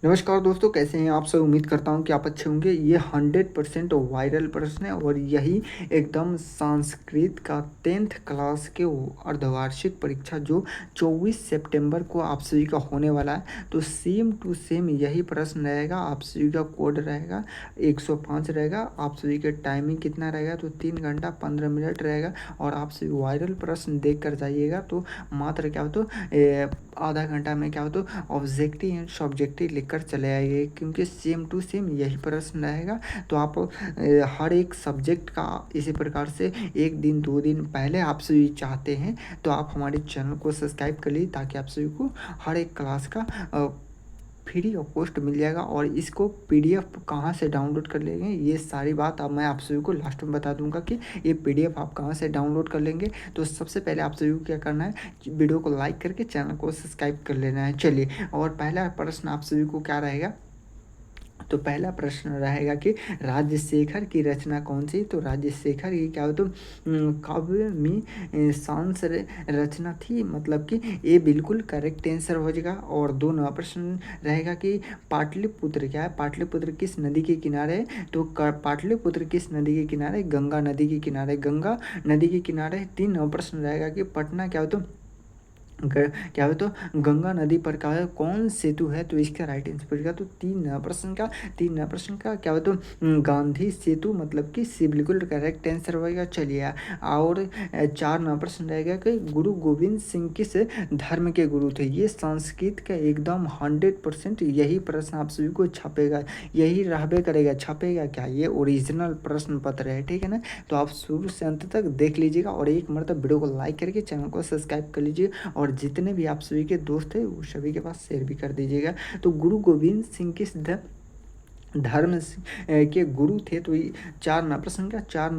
नमस्कार दोस्तों, कैसे हैं आप सब। उम्मीद करता हूँ कि आप अच्छे होंगे। ये 100% वायरल प्रश्न है और यही एकदम संस्कृत का 10th क्लास के अर्धवार्षिक परीक्षा जो 24 सितंबर को आप सभी का होने वाला है। तो सेम टू सेम यही प्रश्न रहेगा। आप सभी का कोड रहेगा 105 रहेगा। आप सभी का टाइमिंग कितना रहेगा तो 3 घंटा 15 मिनट रहेगा। और आप सभी वायरल प्रश्न देख कर जाइएगा तो मात्र क्या हो तो आधा घंटा में क्या हो तो ऑब्जेक्टिव एंड सब्जेक्टिव लिखकर चले आइए, क्योंकि सेम टू सेम यही प्रश्न रहेगा। तो आप हर एक सब्जेक्ट का इसी प्रकार से एक दिन 2 दिन पहले आप सभी चाहते हैं तो आप हमारे चैनल को सब्सक्राइब कर लीजिए, ताकि आप सभी को हर एक क्लास का फ्री ऑफ कॉस्ट मिल जाएगा। और इसको पीडीएफ कहाँ से डाउनलोड कर लेंगे, ये सारी बात अब मैं आप सभी को लास्ट में बता दूंगा कि ये पीडीएफ आप कहाँ से डाउनलोड कर लेंगे। तो सबसे पहले आप सभी को क्या करना है, वीडियो को लाइक करके चैनल को सब्सक्राइब कर लेना है। चलिए, और पहला प्रश्न आप सभी को क्या रहेगा। तो पहला प्रश्न रहेगा कि राजशेखर की रचना कौन सी। तो राजशेखर की क्या हो तो काव्य में सांस रचना थी, मतलब कि ये बिल्कुल करेक्ट आंसर हो जाएगा। और दो नंबर प्रश्न रहेगा कि पाटलिपुत्र क्या है, पाटलिपुत्र किस नदी के किनारे है। तो पाटलिपुत्र किस नदी के किनारे, गंगा नदी के किनारे, गंगा नदी के किनारे। तीन नंबर प्रश्न रहेगा कि पटना क्या हो तो क्या हो तो गंगा नदी पर का कौन सेतु है। तो इसका राइट आंसर का तो तीन प्रश्न का क्या हो तो गांधी सेतु, मतलब कि सी बिल्कुल करेक्ट आंसर होगा। चलिए, और चार नंबर प्रश्न रहेगा कि गुरु गोविंद सिंह किस धर्म के गुरु थे। ये संस्कृत का एकदम 100% यही प्रश्न आप सभी को छपेगा, यही रहबे करेगा, छपेगा क्या, ये ओरिजिनल प्रश्न पत्र है, ठीक है ना। तो आप शुरू से अंत तक देख लीजिएगा और एक मरतब वीडियो को लाइक करके चैनल को सब्सक्राइब कर लीजिए। और जितने भी आप सभी के दोस्त हैं वो सभी के पास शेयर भी कर दीजिएगा। तो गुरु गोविंद सिंह किस धर्म के गुरु थे। तो चार नंबर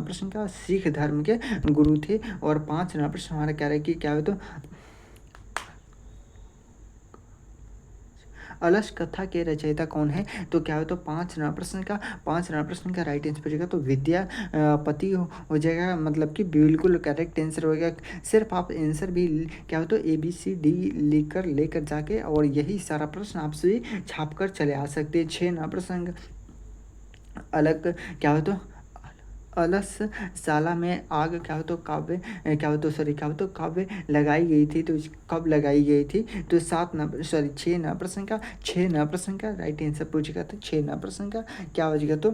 प्रश्न का सिख धर्म के गुरु थे। और पाँच नंबर प्रश्न हमारा क्या रहे कि क्या हो तो अलस कथा के रचयिता कौन है। तो क्या हो तो पाँच नंबर प्रश्न का राइट आंसर बचेगा तो विद्यापति हो जाएगा, मतलब कि बिल्कुल करेक्ट आंसर होगा। सिर्फ आप आंसर भी क्या हो तो ABCD लिखकर लेकर जाके और यही सारा प्रश्न आप से छाप कर चले आ सकते हैं। 6 नंबर प्रश्न अलग क्या हो तो अलस साला में आग क्या हो तो काव्य क्या हो तो सॉरी क्या हो तो काव्य लगाई गई थी। तो कब लगाई गई थी। तो 6 नंबर प्रश्न का राइट आंसर पूछेगा। तो 6 नंबर प्रश्न का क्या हो जाएगा तो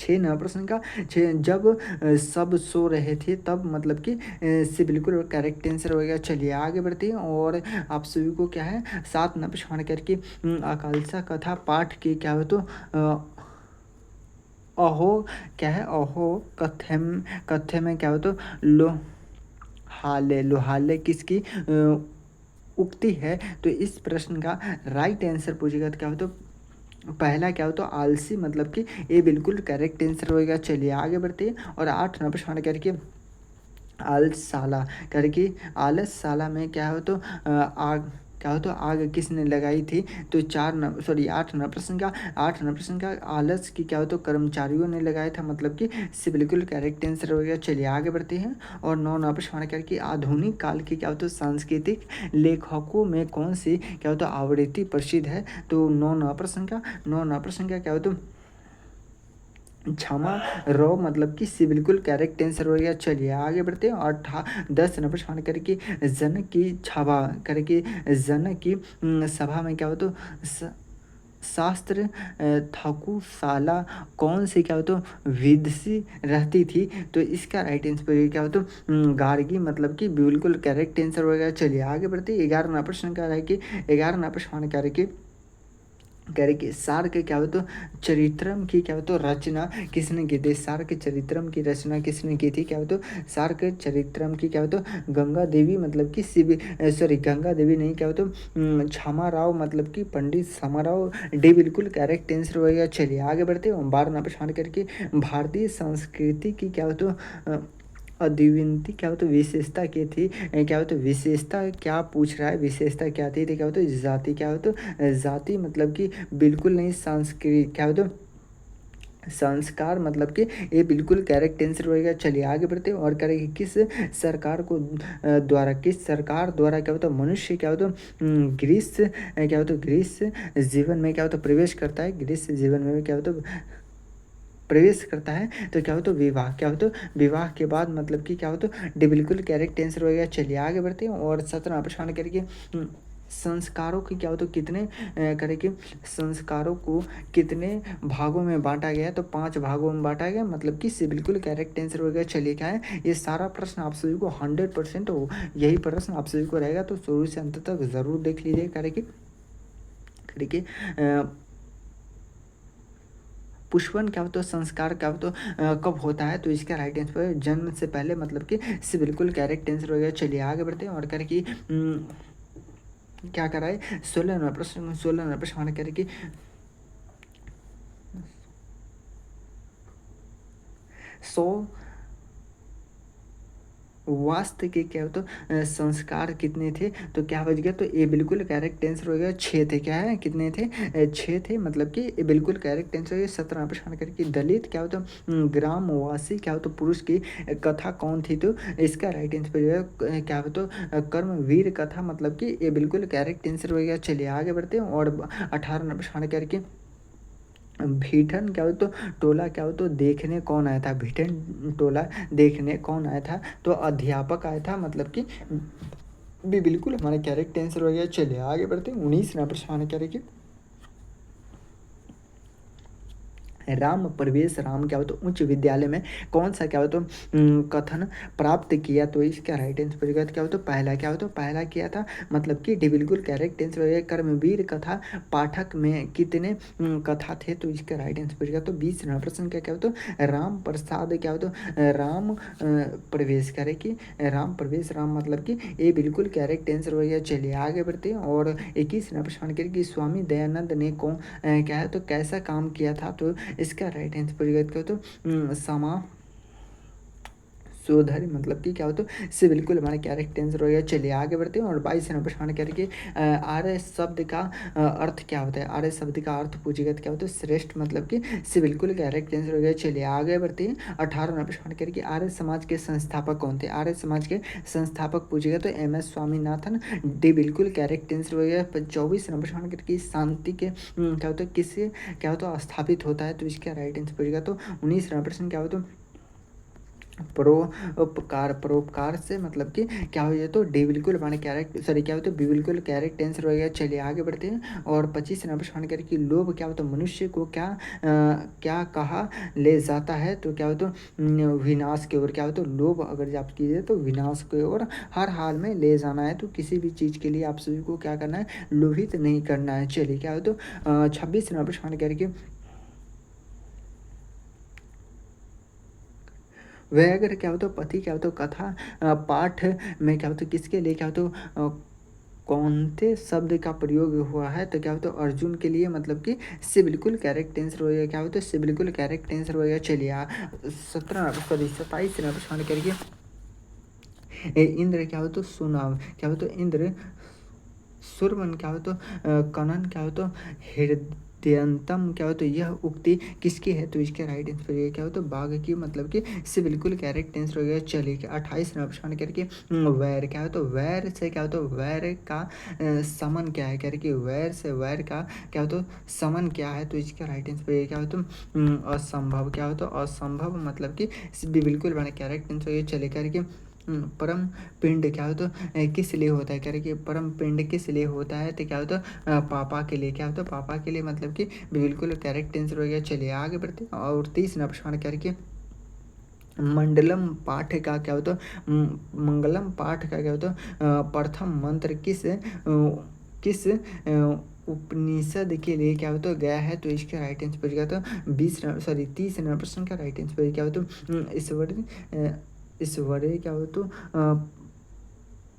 6 नंबर प्रश्न का जब सब सो रहे थे तब, मतलब कि से बिल्कुल करेक्ट आंसर होगा। चलिए आगे बढ़ते हैं। और आप सभी को क्या है 7 नंबर प्रश्न करके अकालसा कथा पाठ के क्या हो तो अहो क्या है, अहो कथ्य में क्या हो तो लोहाले किसकी उक्ति है। तो इस प्रश्न का राइट आंसर पूछेगा तो क्या हो तो पहला क्या हो तो आलसी, मतलब कि ये बिल्कुल करेक्ट आंसर होगा। चलिए आगे बढ़ते हैं। और 8 नंबर प्रश्न करके आलसाला करके आलसशाला में क्या हो तो आग क्या हो तो आग किसने लगाई थी। तो 8 नंबर प्रश्न का आलस की क्या हो तो कर्मचारियों ने लगाया था, मतलब कि से बिल्कुल करेक्ट आंसर हो गया। चलिए आगे बढ़ते हैं। और 9 नंबर प्रश्न करके आधुनिक काल की क्या हो तो सांस्कृतिक लेखकों में कौन सी क्या हो तो आवृत्ति प्रसिद्ध है। तो 9 नंबर प्रश्न का क्या हो तो क्षमा रो, मतलब कि सी बिल्कुल करेक्ट आंसर हो गया। चलिए आगे बढ़ते हैं। और 10 नंबर प्रश्न करके जनक की सभा करके जनक की सभा में क्या हो तो शास्त्र ठाकुरशाला कौन सी क्या हो तो विदसी रहती थी। तो इसका राइट आंसर क्या हो तो गार्गी, मतलब कि बिल्कुल करेक्ट आंसर होगा। चलिए आगे बढ़ते हैं। 11 नंबर प्रश्न का है कि 11 नंबर प्रश्न करके करके सार के क्या हो तो चरित्रम की क्या हो तो रचना किसने की थी। सार के चरित्रम की रचना किसने की थी। क्या हो तो सार के चरित्रम की क्या हो तो गंगा देवी, मतलब कि गंगा देवी नहीं, क्या हो तो क्षमा राव, मतलब कि पंडित क्षमा राव डी बिल्कुल करेक्ट आंसर होगा। चलिए आगे बढ़ते हैं। 12 नंबर प्रश्न करके भारतीय संस्कृति की क्या हो तो अद्वितीय क्या हो तो विशेषता क्या थी। क्या हो तो विशेषता क्या पूछ रहा है, विशेषता क्या थी। तो क्या हो तो जाति, क्या हो तो जाति, मतलब कि बिल्कुल नहीं, संस्कृत क्या हो तो संस्कार मतलब कि ये बिल्कुल करेक्ट आंसर रहेगा। चलिए आगे बढ़ते हैं और करेंगे किस सरकार को द्वारा किस सरकार द्वारा क्या होता है मनुष्य क्या होता है ग्रीस क्या होता है ग्रीस जीवन में क्या होता है प्रवेश करता है। ग्रीस जीवन में क्या होता है प्रवेश करता है तो क्या होता है विवाह क्या होता है विवाह के बाद मतलब कि क्या होता है बिल्कुल करेक्ट आंसर रहेगा। चलिए आगे बढ़ते हैं और 17 प्रश्न करके संस्कारों की क्या होता है कितने करेंगे संस्कारों को कितने भागों में बांटा गया है तो 5 भागों में बांटा गया मतलब कि से बिल्कुल करेक्ट आंसर हो गया। चलिए क्या है ये सारा प्रश्न आप सभी को 100% हो यही प्रश्न आप सभी को रहेगा तो शुरू से अंत तक जरूर देख लीजिए करेंगे करेंगे पुष्पन क्या होता है संस्कार क्या होता है कब होता है तो इसका राइट आंसर जन्म से पहले मतलब कि से बिल्कुल करेक्ट आंसर हो गया। चलिए आगे बढ़ते हैं और करें क्या करा है 16 प्रश्न करें 100 वास्तव के क्या होता संस्कार कितने थे तो क्या बच गया तो ये बिल्कुल करेक्ट आंसर हो गया 6 थे। क्या है कितने थे 6 थे मतलब कि ये बिल्कुल करेक्ट आंसर हो गया। 17 प्रश्न करके दलित क्या होता ग्रामवासी क्या होता पुरुष की कथा कौन थी तो इसका राइट आंसर क्या होता कर्मवीर कथा मतलब कि ये बिल्कुल करेक्ट आंसर हो गया। चलिए आगे बढ़ते हैं और 18 प्रश्न करके भिठन क्या हो तो टोला क्या हो तो देखने कौन आया था। भिठन टोला देखने कौन आया था तो अध्यापक आया था मतलब कि भी बिल्कुल हमारा करेक्ट आंसर हो गया। चलिए आगे बढ़ते हैं 19 प्रश्न करेंगे राम प्रवेश राम क्या होता है उच्च विद्यालय में कौन सा क्या होता कथन प्राप्त किया तो इसका राइट आंसर क्या होता पहला क्या होता पहला किया था मतलब कि डी बिल्कुल करेक्ट आंसर कर्मवीर कथा पाठक में कितने कथा थे तो इसका राइट आंसर तो 20 प्रश्न का क्या होता राम प्रसाद क्या होता राम प्रवेश करे कि राम प्रवेश राम मतलब कि ये बिल्कुल करेक्ट आंसर हो गया। चलिए आगे बढ़ते हैं और 21 प्रश्न करें स्वामी दयानंद ने कौन क्या है तो कैसा काम किया था तो इसका राइट आंसर परिगत करो तो समा सोधर मतलब कि क्या होता है से बिल्कुल हमारा करेक्ट आंसर हो गया। चलिए आगे बढ़ते हैं और 22 प्रश्न करके आर्य शब्द का अर्थ क्या होता है। आर्य शब्द का अर्थ पूछेगा क्या होता है श्रेष्ठ मतलब कि से बिल्कुल करेक्ट आंसर हो गया। चलिए आगे बढ़ते हैं 18 प्रश्न करके आर्य समाज के संस्थापक कौन थे। आर्य समाज के संस्थापक पूछेगा तो MS स्वामीनाथन डी बिल्कुल करेक्ट आंसर हो गया। 24 प्रश्न करके शांति के क्या होता है किससे क्या होता है स्थापित होता है तो इसका राइट आंसर पूछेगा तो 19 प्रश्न क्या होता है परोपकार से मतलब कि क्या हो जाए तो डी बिल्कुल हमारे कैरेक्ट सॉरी क्या होता है बी बिल्कुल कैरेक्ट आंसर हो गया। चलिए आगे बढ़ते हैं और 25 प्रश्न करें कि लोभ क्या होता है मनुष्य को क्या कहा ले जाता है तो क्या होता है विनाश की ओर। क्या होता है लोभ अगर आप कीजिए तो विनाश की ओर हर हाल में ले जाना है तो किसी भी चीज़ के लिए आप सभी को क्या करना है लोभित नहीं करना है। चलिए क्या होता है 26 प्रश्न करके वह अगर क्या होता पति क्या होता कथा पाठ में क्या होता किसके लिए क्या होता कौनते शब्द का प्रयोग हुआ है तो क्या होता है अर्जुन के लिए मतलब कि से बिल्कुल करेक्ट आंसर हो गया। क्या होता है से बिल्कुल करेक्ट आंसर हो गया। चलिए 27 प्रश्न करके इंद्र क्या होता सुनाव क्या होता इंद्र सुरवन क्या होता कनन क्या होता हृदयंतम क्या होता यह उक्ति किसकी है तो इसके राइट आंसर ये क्या होता बाघ की मतलब कि इससे बिल्कुल करेक्ट आंसर हो गया। चलिए 28 प्रश्न करके वैर क्या होता वैर से क्या होता वैर का समन क्या है करके वैर से वैर का क्या होता समन क्या है तो इसका राइट आंसर ये क्या होता असंभव क्या होता असंभव मतलब कि बिल्कुल बड़ा करेक्ट आंसर ये चले करके परम पिंड क्या होता किस लिए होता है कह रहे कि परम पिंड किस लिए होता है तो क्या होता पापा के लिए। क्या होता पापा के लिए मतलब कि बिल्कुल करेक्ट आंसर हो गया। चलिए आगे बढ़ते और 30 प्रश्न करके मंडलम पाठ का क्या होता मंगलम पाठ का क्या होता प्रथम मंत्र किस उपनिषद के लिए क्या होता गया है तो इसका राइट आंसर क्या होता 30 प्रश्न का राइट आंसर क्या होता ईश्वरीय क्या हो तो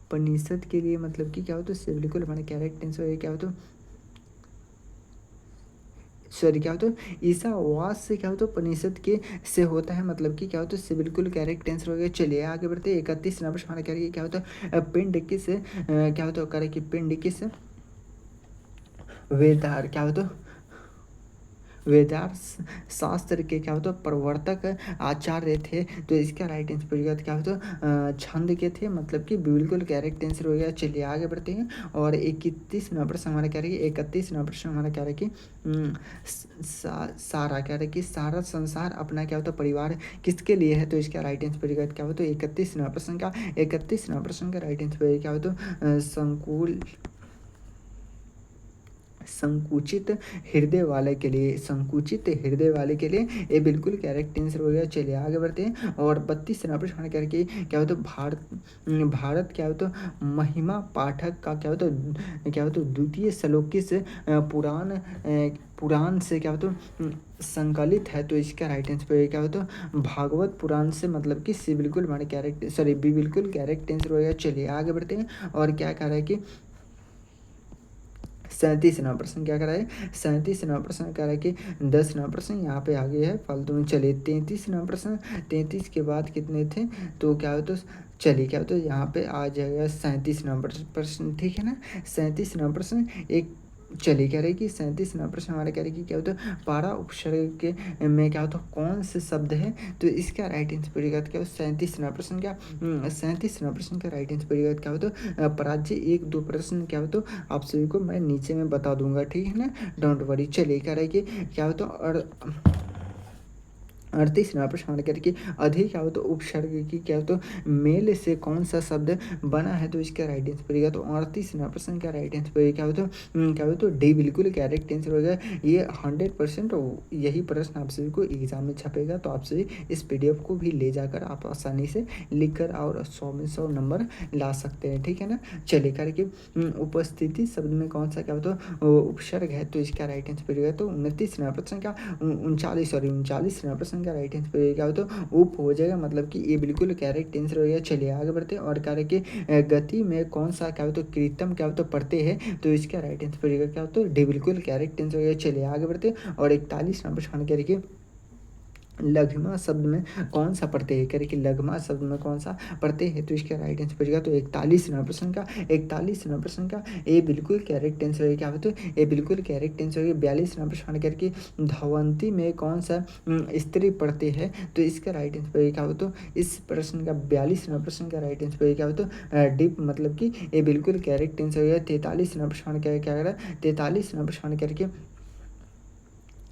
उपनिषद के लिए मतलब कि क्या हो तो बिल्कुल हमारे करेक्ट आंसर क्या हो तो सॉरी क्या हो तो ईसावास से क्या हो तो उपनिषद के से होता है मतलब कि क्या हो तो बिल्कुल करेक्ट आंसर हो गया। चलिए आगे बढ़ते 31 प्रश्न करेंगे क्या होता है पिंड किस क्या होता है करे कि पिंड किस वेदार क्या हो तो वेदार शास्त्र के क्या होता है प्रवर्तक आचार्य थे। तो इसका राइट आंसर पड़ेगा क्या होता है छंद के थे, मतलब कि बिल्कुल करेक्ट आंसर हो गया। चलिए आगे बढ़ते हैं। और 31वां प्रश्न हमारा क्या रहेगी, 31वां प्रश्न हमारा क्या रहेगी, सारा क्या रहेगी, सारा संसार अपना क्या होता है परिवार किसके लिए है। तो इसका राइट आंसर पड़ेगा क्या होता है 31वां प्रश्न का राइट आंसर पड़ेगा क्या होता है संकुचित हृदय वाले के लिए, संकुचित हृदय वाले के लिए ये बिल्कुल करेक्ट आंसर हो गया। चलिए आगे बढ़ते हैं। और 32वां प्रश्न करके क्या होता है भारत क्या होता है महिमा पाठक का क्या होता है द्वितीय श्लोक किस पुराण से क्या होता है संकलित है। तो इसका राइट आंसर क्या होता है भागवत पुराण से, मतलब कि सी बिल्कुल हमारे कैरेक्ट सॉरी बी बिल्कुल कैरेक्ट आंसर हो गया। चलिए आगे बढ़ते हैं। और क्या कह रहा है कि 37वां प्रश्न क्या करा है, 37वां प्रश्न कह रहा है कि 10वां प्रश्न यहाँ पे आगे है फालतू में। चलिए 33वां प्रश्न, 33 के बाद कितने थे, तो क्या हो तो चलिए क्या हो तो यहाँ पे आ जाएगा 37वां प्रश्न, ठीक है ना। 37वां प्रश्न एक चलिए कह रहे कि 37वां प्रश्न हमारा कह रहे कि क्या होता है पारा उपसर्ग के में क्या होता है कौन से शब्द है। तो इसका राइट आंसर पड़ेगा क्या हो 37वां प्रश्न क्या 37वां प्रश्न का राइट आंसर पड़ेगा क्या होता है पराजय 1-2 प्रश्न क्या होता है आप सभी को मैं नीचे में बता दूंगा, ठीक है ना, डोंट वरी। चलिए कह रहे कि क्या होता है और 38वां प्रश्न हमारे कह रहे कि अधिक क्या हो तो उपसर्ग की क्या हो तो मेल से कौन सा शब्द बना है। तो इसका राइट आंसर पड़ेगा तो 38वां प्रश्न का राइट आंसर पड़ेगा क्या हो तो डी बिल्कुल करेक्ट आंसर होगा। ये 100% यही प्रश्न आप सभी को एग्जाम में छपेगा। तो आप सभी इस PDF को भी ले जाकर आप आसानी से लिख कर और 100 में 100 नंबर ला सकते हैं, ठीक है ना। चलिए करके उपस्थिति शब्द में कौन सा क्या हो तो उपसर्ग है। तो इसका राइट आंसर पड़ेगा तो 29वां प्रश्न का 39वां प्रश्न का राइट आंसर क्या हो तो उप हो जाएगा, मतलब कि ये बिल्कुल करेक्ट आंसर हो गया। चलिए आगे बढ़ते हैं। और कार्य के गति में कौन सा क्या हो तो कृत्रिम क्या हो तो पढ़ते हैं। तो इसका राइट आंसर पड़ेगा क्या हो तो डी बिल्कुल करेक्ट आंसर हो गया। चलिए आगे बढ़ते हैं। और 41वां प्रश्न क्या देखिए लघ्मा शब्द में कौन सा पढ़ते हैं, कह रहे कि लघ्मा शब्द में कौन सा पढ़ते हैं। तो इसका राइट आंसर पड़ेगा तो 41वां प्रश्न का ए बिल्कुल करेक्ट आंसर है। क्या होता है ए बिल्कुल करेक्ट आंसर है। 42वां प्रश्न करके धवंती में कौन सा स्त्री पढ़ते हैं। तो इसका राइट आंसर पड़ेगा क्या होता है इस प्रश्न का 42वां प्रश्न का राइट आंसर पड़ेगा क्या होता है डिप, मतलब कि ए बिल्कुल करेक्ट आंसर है। 43वां प्रश्न क्या क्या करा 43वां प्रश्न करके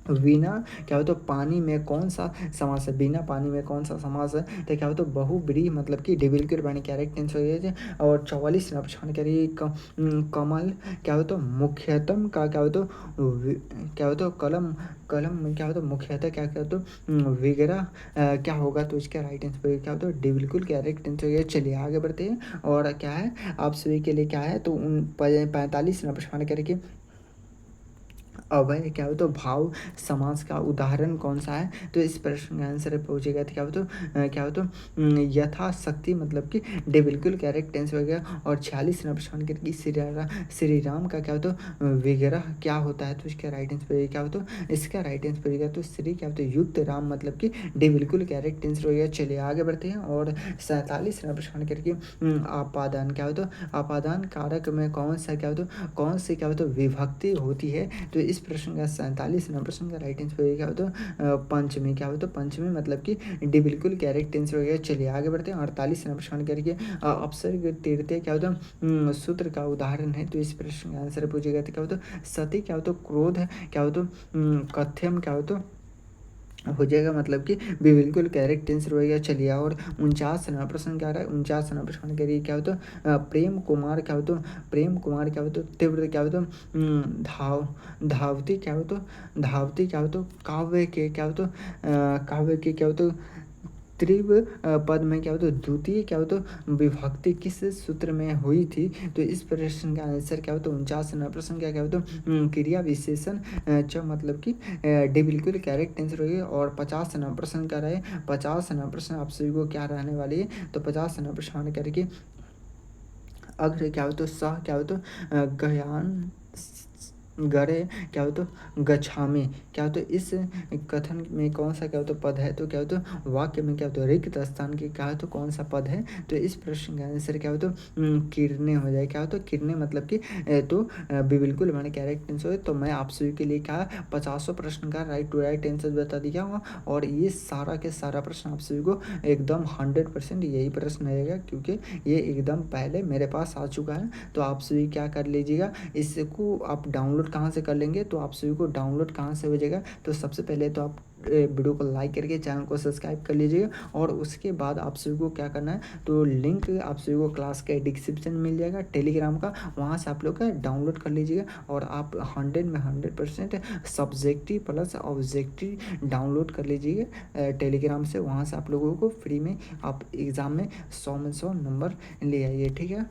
बिना क्या हो तो पानी में कौन सा समास है, बिना पानी में कौन सा समास है। तो क्या हो तो बहुब्रीहि, मतलब कि डिबिल्कुल बानी करेक्ट आंसर है। और 44वां प्रश्न करिए कमल क्या हो तो मुख्यतम का क्या हो तो क्या हो तो कलम कलम में क्या हो तो मुख्यतः क्या क्या हो तो विग्रह क्या होगा। तो इसका राइट आंसर क्या हो तो डी बिल्कुल करेक्ट आंसर है। चलिए आगे बढ़ते हैं। और क्या है आप सभी के लिए क्या है तो 45वां प्रश्न करके अभय क्या हो तो भाव समास का उदाहरण कौन सा है। तो इस प्रश्न का आंसर पूछेगा तो क्या हो तो यथाशक्ति, मतलब कि डे बिल्कुल करेक्ट आंसर हो गया। और 46वां प्रश्न करके श्री राम का क्या हो तो विग्रह क्या होता है। तो इसका राइट आंसर क्या हो तो इसका राइट आंसर पड़ेगा तो श्री क्या हो तो युक्त राम, मतलब कि डे बिल्कुल करेक्ट आंसर हो गया। चलिए आगे बढ़ते हैं। और 47वां प्रश्न करके आपादान क्या हो तो आपादान कारक में कौन सा क्या हो तो कौन से क्या हो तो विभक्ति होती है। तो इस प्रश्न का 47वां प्रश्न का राइट आंसर क्या हो तो पंचमी क्या हो तो पंचमी, मतलब कि डी बिल्कुल करेक्ट आंसर हो गया। चलिए आगे बढ़ते हैं। 48वां प्रश्न करके अपसर्ग तीर्थे क्या हो तो सूत्र का उदाहरण है। तो इस प्रश्न का आंसर पूछेगा तो क्या हो तो सती क्या हो तो क्रोध क्या हो तो कथ्यम क्या हो तो हो जाएगा, मतलब कि भी बिल्कुल करेक्ट आंसर हो गया। चलिए और 49वां प्रश्न क्या रहा है 49वां प्रश्न करिए क्या हो तो प्रेम कुमार क्या हो तो प्रेम कुमार क्या हो तो तीव्र क्या हो तो धावती क्या हो तो काव्य के क्या हो तो काव्य के क्या हो तो त्रिव पद में क्या हो तो द्वितीय क्या हो तो विभक्ति किस सूत्र में हुई थी। तो इस प्रश्न का आंसर क्या हो तो 49वां प्रश्न क्या हो तो क्रिया विशेषण मतलब कि डी बिल्कुल करेक्ट आंसर होगी। और 50वां प्रश्न का रहे 50वां प्रश्न आप सभी को क्या रहने वाली है। तो 50वां प्रश्न करके अग्र क्या हो तो सह क्या हो तो गयान गरे क्या हो तो गच्छामि क्या हो तो इस कथन में कौन सा क्या हो तो पद है, तो क्या हो तो वाक्य में क्या हो तो रिक्त स्थान की क्या हो तो कौन सा पद है, तो इस प्रश्न का आंसर क्या हो तो किरणें हो जाए। क्या हो तो किरणें मतलब कि तो बिल्कुल मैंने करेक्ट आंसर है। तो मैं आप सभी के लिए क्या 50 प्रश्न का राइट टू राइट आंसर बता दिया हूँ, और ये सारा के सारा प्रश्न आप सभी को एकदम 100% यही प्रश्न रहेगा, क्योंकि ये एकदम पहले मेरे पास आ चुका है। तो आप सभी क्या कर लीजिएगा, इसको आप डाउनलोड कहाँ से कर लेंगे, तो आप सभी को डाउनलोड कहाँ से हो जाएगा, तो सबसे पहले तो आप वीडियो को लाइक करके चैनल को सब्सक्राइब कर लीजिएगा, और उसके बाद आप सभी को क्या करना है, तो लिंक आप सभी को क्लास के डिस्क्रिप्शन में मिल जाएगा टेलीग्राम का, वहाँ से आप लोग डाउनलोड कर लीजिएगा, और आप 100 में 100% सब्जेक्टिव प्लस ऑब्जेक्टिव डाउनलोड कर लीजिएगा टेलीग्राम से। वहाँ से आप लोगों को फ्री में आप एग्ज़ाम में 100 में 100 नंबर ले आइए, ठीक है।